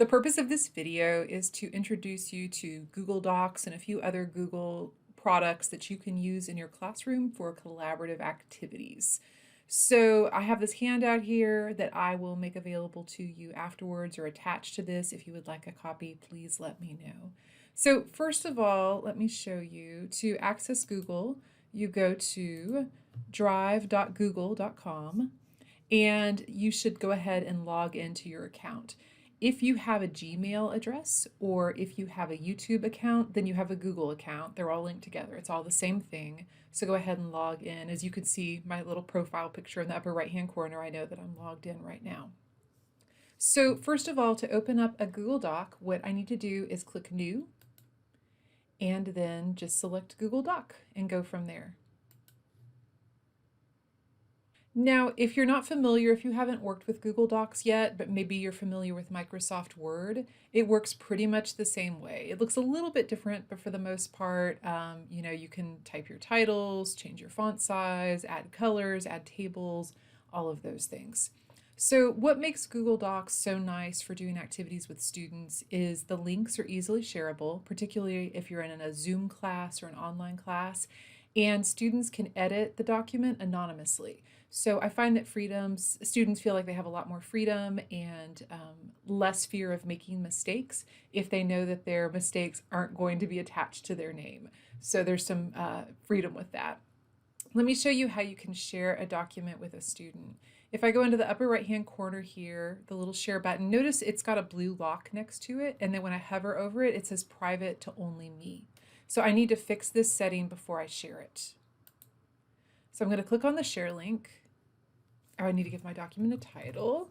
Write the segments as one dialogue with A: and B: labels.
A: The purpose of this video is to introduce you to Google Docs and a few other Google products that you can use in your classroom for collaborative activities. So I have this handout here that I will make available to you afterwards or attached to this. If you would like a copy, please let me know. So first of all, let me show you to access Google, you go to drive.google.com and you should go ahead and log into your account. If you have a Gmail address or if you have a YouTube account, then you have a Google account. They're all linked together. It's all the same thing. So go ahead and log in. As you can see, my little profile picture in the upper right-hand corner, I know that I'm logged in right now. So first of all, to open up a Google Doc, what I need to do is click New, and then just select Google Doc and go from there. Now, if you're not familiar, if you haven't worked with Google Docs yet, but maybe you're familiar with Microsoft Word, it works pretty much the same way. It looks a little bit different, but for the most part, you can type your titles, change your font size, add colors, add tables, all of those things. So what makes Google Docs so nice for doing activities with students is the links are easily shareable, particularly if you're in a Zoom class or an online class, and students can edit the document anonymously. So I find that students feel like they have a lot more freedom and less fear of making mistakes if they know that their mistakes aren't going to be attached to their name. So there's some freedom with that. Let me show you how you can share a document with a student. If I go into the upper right-hand corner here, the little share button, notice it's got a blue lock next to it, and then when I hover over it, it says private to only me. So I need to fix this setting before I share it. So I'm going to click on the share link. I need to give my document a title.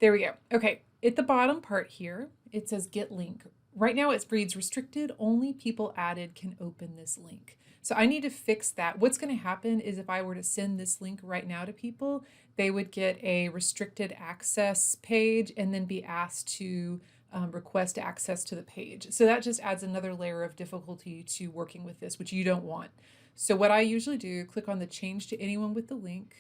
A: There we go. Okay, at the bottom part here, it says get link. Right now it reads restricted, only people added can open this link. So I need to fix that. What's going to happen is if I were to send this link right now to people, they would get a restricted access page and then be asked to request access to the page. So that just adds another layer of difficulty to working with this, which you don't want. So what I usually do, click on the change to anyone with the link,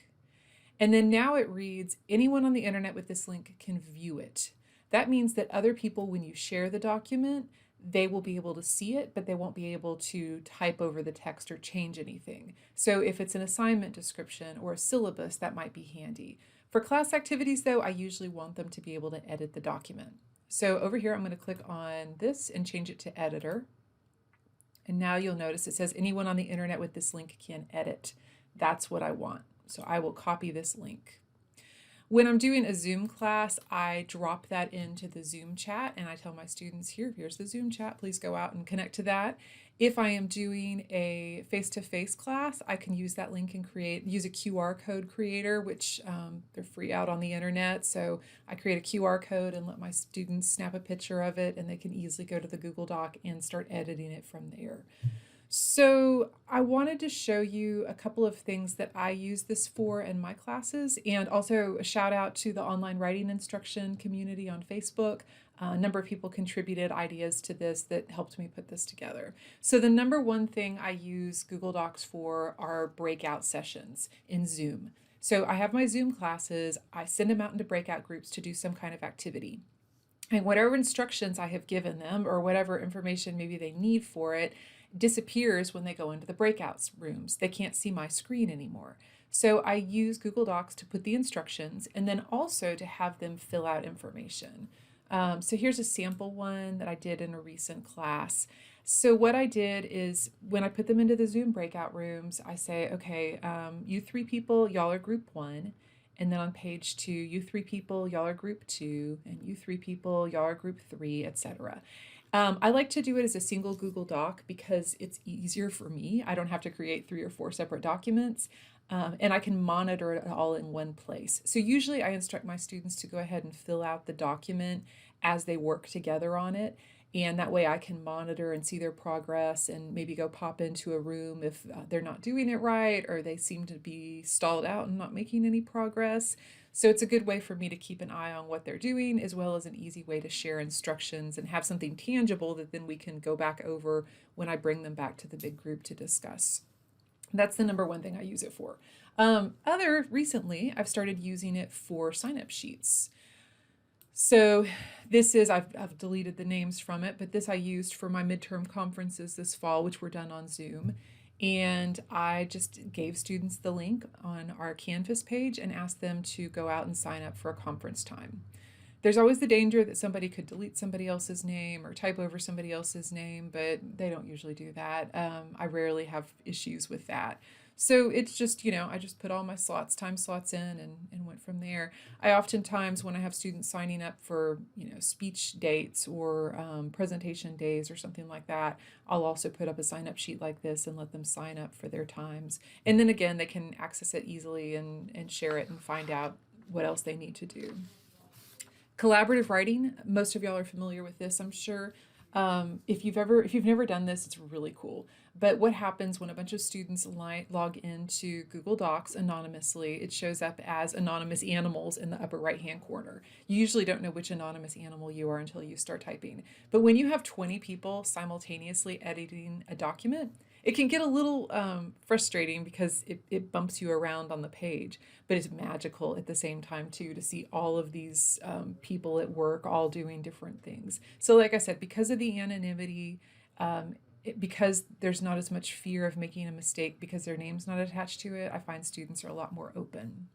A: and then now it reads, anyone on the internet with this link can view it. That means that other people, when you share the document, they will be able to see it, but they won't be able to type over the text or change anything. So if it's an assignment description or a syllabus, that might be handy. For class activities though, I usually want them to be able to edit the document. So over here, I'm going to click on this and change it to editor. And now you'll notice it says anyone on the internet with this link can edit. That's what I want. So I will copy this link. When I'm doing a Zoom class, I drop that into the Zoom chat and I tell my students, here's the Zoom chat, please go out and connect to that. If I am doing a face-to-face class, I can use that link and use a QR code creator, which they're free out on the internet. So I create a QR code and let my students snap a picture of it and they can easily go to the Google Doc and start editing it from there. So I wanted to show you a couple of things that I use this for in my classes, and also a shout out to the online writing instruction community on Facebook. A number of people contributed ideas to this that helped me put this together. So the number one thing I use Google Docs for are breakout sessions in Zoom. So I have my Zoom classes, I send them out into breakout groups to do some kind of activity. And whatever instructions I have given them or whatever information maybe they need for it disappears when they go into the breakout rooms. They can't see my screen anymore. So I use Google Docs to put the instructions and then also to have them fill out information. So here's a sample one that I did in a recent class. So what I did is when I put them into the Zoom breakout rooms, I say, okay, you three people, y'all are group 1. And then on page 2, you three people, y'all are group 2, and you three people, y'all are group 3, etc. I like to do it as a single Google Doc because it's easier for me. I don't have to create 3 or 4 separate documents, and I can monitor it all in one place. So usually I instruct my students to go ahead and fill out the document as they work together on it. And that way I can monitor and see their progress and maybe go pop into a room if they're not doing it right or they seem to be stalled out and not making any progress. So it's a good way for me to keep an eye on what they're doing, as well as an easy way to share instructions and have something tangible that then we can go back over when I bring them back to the big group to discuss. That's the number one thing I use it for. Recently, I've started using it for sign-up sheets. So this is, I've deleted the names from it, but this I used for my midterm conferences this fall, which were done on Zoom. And I just gave students the link on our Canvas page and asked them to go out and sign up for a conference time. There's always the danger that somebody could delete somebody else's name or type over somebody else's name, but they don't usually do that. I rarely have issues with that. So it's just, I just put all my time slots in and went from there. I oftentimes, when I have students signing up for, speech dates or presentation days or something like that, I'll also put up a sign up sheet like this and let them sign up for their times. And then again, they can access it easily and share it and find out what else they need to do. Collaborative writing, most of y'all are familiar with this, I'm sure. If you've never done this, it's really cool. But what happens when a bunch of students log into Google Docs anonymously? It shows up as anonymous animals in the upper right-hand corner. You usually don't know which anonymous animal you are until you start typing. But when you have 20 people simultaneously editing a document, it can get a little frustrating because it bumps you around on the page, but it's magical at the same time too to see all of these people at work all doing different things. So like I said, because of the anonymity, because there's not as much fear of making a mistake because their name's not attached to it, I find students are a lot more open.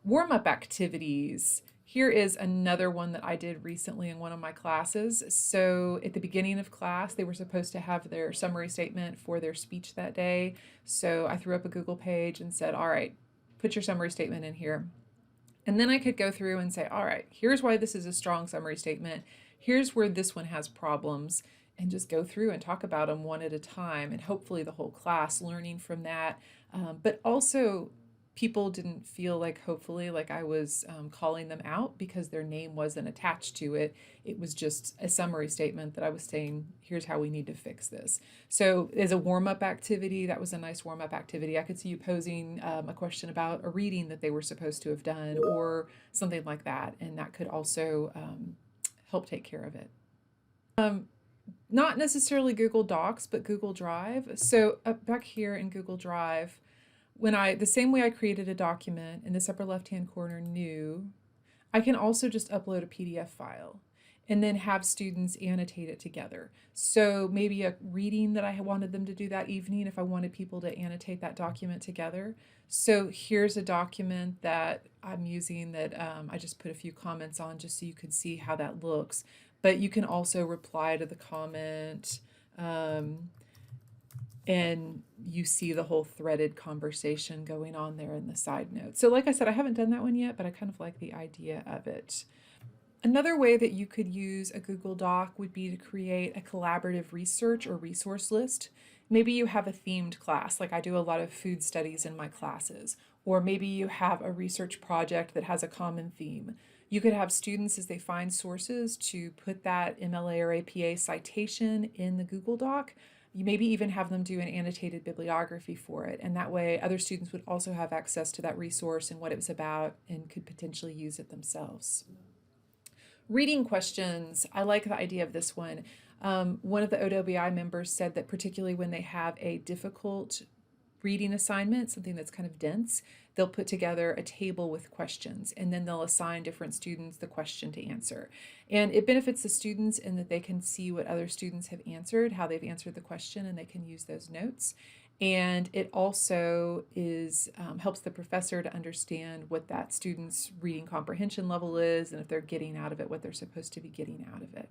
A: Warm-up activities. Here is another one that I did recently in one of my classes. So at the beginning of class, they were supposed to have their summary statement for their speech that day. So I threw up a Google page and said, all right, put your summary statement in here. And then I could go through and say, all right, here's why this is a strong summary statement. Here's where this one has problems, and just go through and talk about them one at a time, and hopefully the whole class learning from that. But also, people didn't feel like, hopefully, like I was calling them out because their name wasn't attached to it. It was just a summary statement that I was saying, here's how we need to fix this. So as a warm-up activity, that was a nice warm-up activity. I could see you posing a question about a reading that they were supposed to have done or something like that, and that could also help take care of it. Not necessarily Google Docs, but Google Drive. So up back here in Google Drive, the same way I created a document in this upper left-hand corner, new, I can also just upload a PDF file and then have students annotate it together. So maybe a reading that I wanted them to do that evening, if I wanted people to annotate that document together. So here's a document that I'm using that I just put a few comments on just so you could see how that looks. But you can also reply to the comment, and you see the whole threaded conversation going on there in the side notes. So like I said, I haven't done that one yet, but I kind of like the idea of it. Another way that you could use a Google Doc would be to create a collaborative research or resource list. Maybe you have a themed class, like I do a lot of food studies in my classes, or maybe you have a research project that has a common theme. You could have students, as they find sources, to put that MLA or APA citation in the Google Doc. You maybe even have them do an annotated bibliography for it, and that way other students would also have access to that resource and what it was about and could potentially use it themselves. Reading questions, I like the idea of this one. One of the OWI members said that particularly when they have a difficult reading assignment, something that's kind of dense, they'll put together a table with questions and then they'll assign different students the question to answer. And it benefits the students in that they can see what other students have answered, how they've answered the question, and they can use those notes. And it also helps the professor to understand what that student's reading comprehension level is and if they're getting out of it what they're supposed to be getting out of it.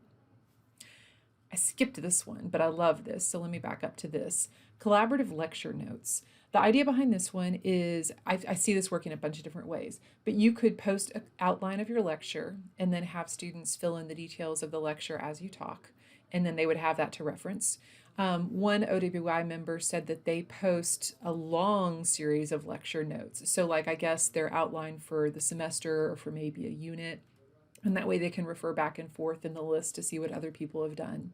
A: I skipped this one, but I love this, so let me back up to this. Collaborative lecture notes. The idea behind this one is, I see this working a bunch of different ways, but you could post an outline of your lecture and then have students fill in the details of the lecture as you talk, and then they would have that to reference. One OWI member said that they post a long series of lecture notes. So like, I guess their outline for the semester or for maybe a unit, and that way they can refer back and forth in the list to see what other people have done.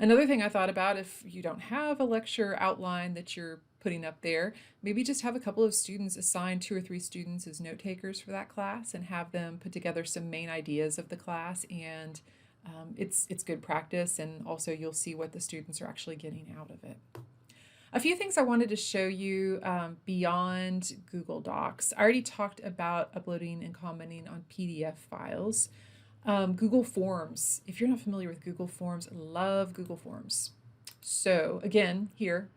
A: Another thing I thought about, if you don't have a lecture outline that you're putting up there, maybe just have a couple of students assign 2 or 3 students as note takers for that class and have them put together some main ideas of the class, and it's good practice, and also you'll see what the students are actually getting out of it. A few things I wanted to show you beyond Google Docs. I already talked about uploading and commenting on PDF files. Google Forms. If you're not familiar with Google Forms, I love Google Forms. So again, here,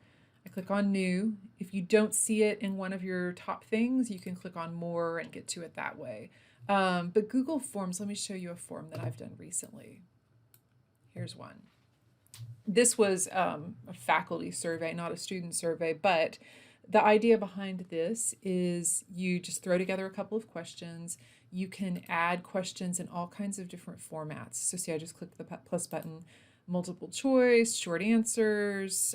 A: I click on New. If you don't see it in one of your top things, you can click on More and get to it that way. But Google Forms, let me show you a form that I've done recently. Here's one. This was a faculty survey, not a student survey, but the idea behind this is you just throw together a couple of questions. You can add questions in all kinds of different formats. So see, I just clicked the plus button, multiple choice, short answers,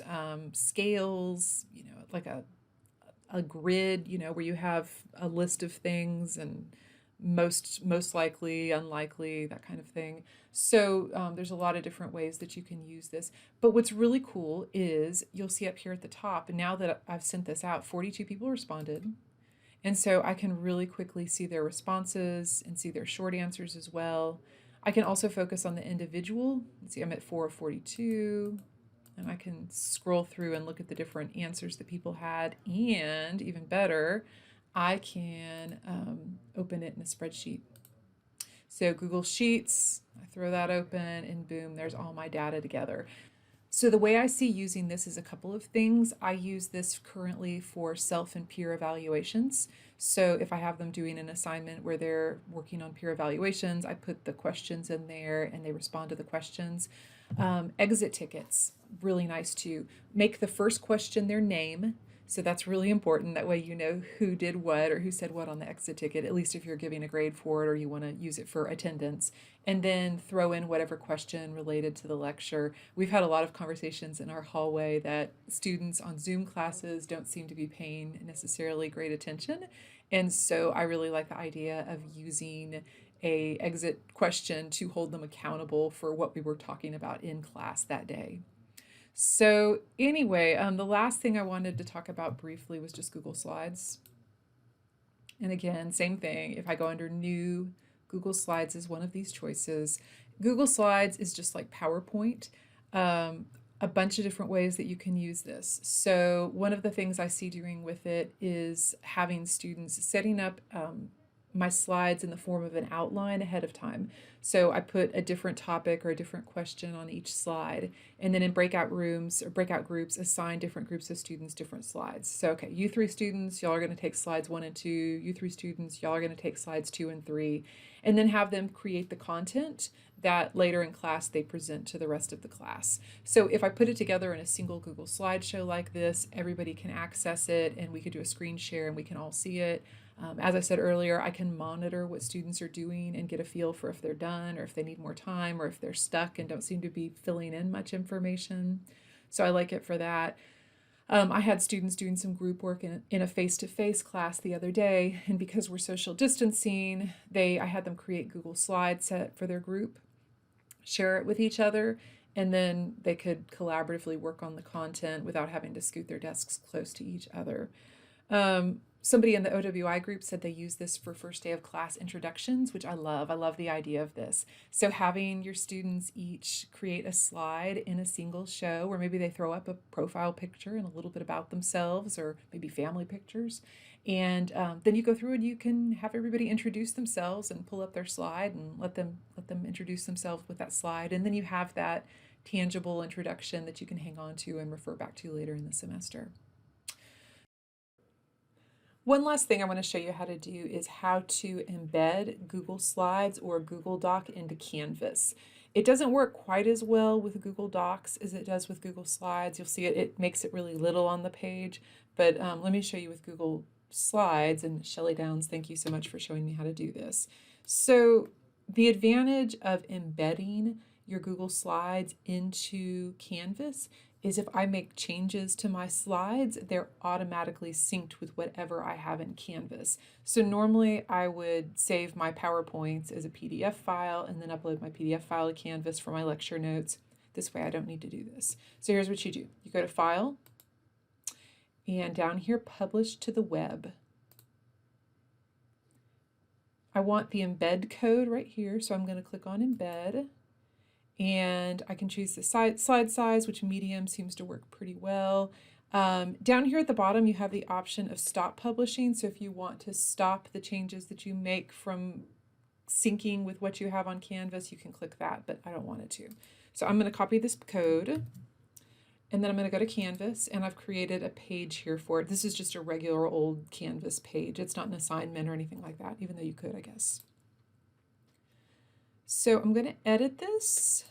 A: scales, like a grid, where you have a list of things and most likely, unlikely, that kind of thing. So there's a lot of different ways that you can use this. But what's really cool is you'll see up here at the top, and now that I've sent this out, 42 people responded. And so I can really quickly see their responses and see their short answers as well. I can also focus on the individual. Let's see, I'm at 4 of 42. And I can scroll through and look at the different answers that people had. And even better, I can open it in a spreadsheet. So Google Sheets, I throw that open and boom, there's all my data together. So the way I see using this is a couple of things. I use this currently for self and peer evaluations. So if I have them doing an assignment where they're working on peer evaluations, I put the questions in there and they respond to the questions. Exit tickets, really nice too. Make the first question their name. So that's really important. That way you know who did what or who said what on the exit ticket, at least if you're giving a grade for it or you want to use it for attendance. And then throw in whatever question related to the lecture. We've had a lot of conversations in our hallway that students on Zoom classes don't seem to be paying necessarily great attention. And so I really like the idea of using a exit question to hold them accountable for what we were talking about in class that day. So anyway, the last thing I wanted to talk about briefly was just Google Slides. And again, same thing. If I go under New, Google Slides is one of these choices. Google Slides is just like PowerPoint. A bunch of different ways that you can use this. So one of the things I see doing with it is having students setting up my slides in the form of an outline ahead of time. So I put a different topic or a different question on each slide, and then in breakout rooms or breakout groups, assign different groups of students different slides. So, okay, you 3 students, y'all are going to take slides 1 and 2. You 3 students, y'all are going to take slides 2 and 3, and then have them create the content that later in class they present to the rest of the class. So if I put it together in a single Google slideshow like this, everybody can access it, and we could do a screen share and we can all see it. As I said earlier, I can monitor what students are doing and get a feel for if they're done or if they need more time or if they're stuck and don't seem to be filling in much information. So I like it for that. I had students doing some group work in a face-to-face class the other day, and because we're social distancing, I had them create Google Slides set for their group, share it with each other, and then they could collaboratively work on the content without having to scoot their desks close to each other. Somebody in the OWI group said they use this for first day of class introductions, which I love. I love the idea of this. So having your students each create a slide in a single show, where maybe they throw up a profile picture and a little bit about themselves, or maybe family pictures. And then you go through and you can have everybody introduce themselves and pull up their slide and let them introduce themselves with that slide. And then you have that tangible introduction that you can hang on to and refer back to later in the semester. One last thing I want to show you how to do is how to embed Google Slides or Google Doc into Canvas. It doesn't work quite as well with Google Docs as it does with Google Slides. You'll see it makes it really little on the page, but let me show you with Google Slides. And Shelley Downs, thank you so much for showing me how to do this. So the advantage of embedding your Google Slides into Canvas is if I make changes to my slides, they're automatically synced with whatever I have in Canvas. So normally I would save my PowerPoints as a PDF file and then upload my PDF file to Canvas for my lecture notes. This way I don't need to do this. So here's what you do. You go to File, and down here, Publish to the Web. I want the embed code right here, so I'm going to click on Embed. And I can choose the slide size, which medium seems to work pretty well. Down here at the bottom, you have the option of stop publishing. So if you want to stop the changes that you make from syncing with what you have on Canvas, you can click that, but I don't want it to. So I'm going to copy this code, and then I'm going to go to Canvas, and I've created a page here for it. This is just a regular old Canvas page. It's not an assignment or anything like that, even though you could, I guess. So I'm going to edit this.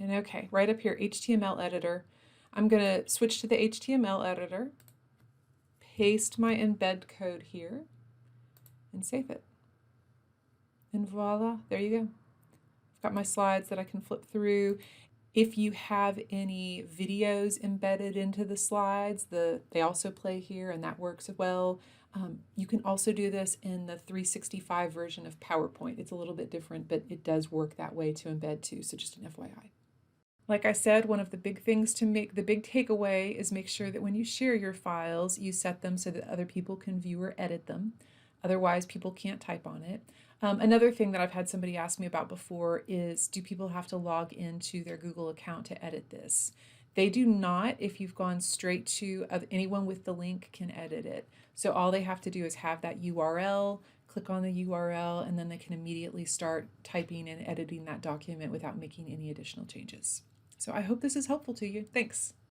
A: And okay, right up here, HTML editor. I'm going to switch to the HTML editor, paste my embed code here, and save it. And voila, there you go. I've got my slides that I can flip through. If you have any videos embedded into the slides, they also play here, and that works well. You can also do this in the 365 version of PowerPoint. It's a little bit different, but it does work that way to embed too, so just an FYI. Like I said, one of the big things to make, the big takeaway is make sure that when you share your files, you set them so that other people can view or edit them. Otherwise, people can't type on it. Another thing that I've had somebody ask me about before is, do people have to log into their Google account to edit this? They do not. If you've gone straight to anyone with the link can edit it. So all they have to do is have that URL, click on the URL, and then they can immediately start typing and editing that document without making any additional changes. So I hope this is helpful to you. Thanks.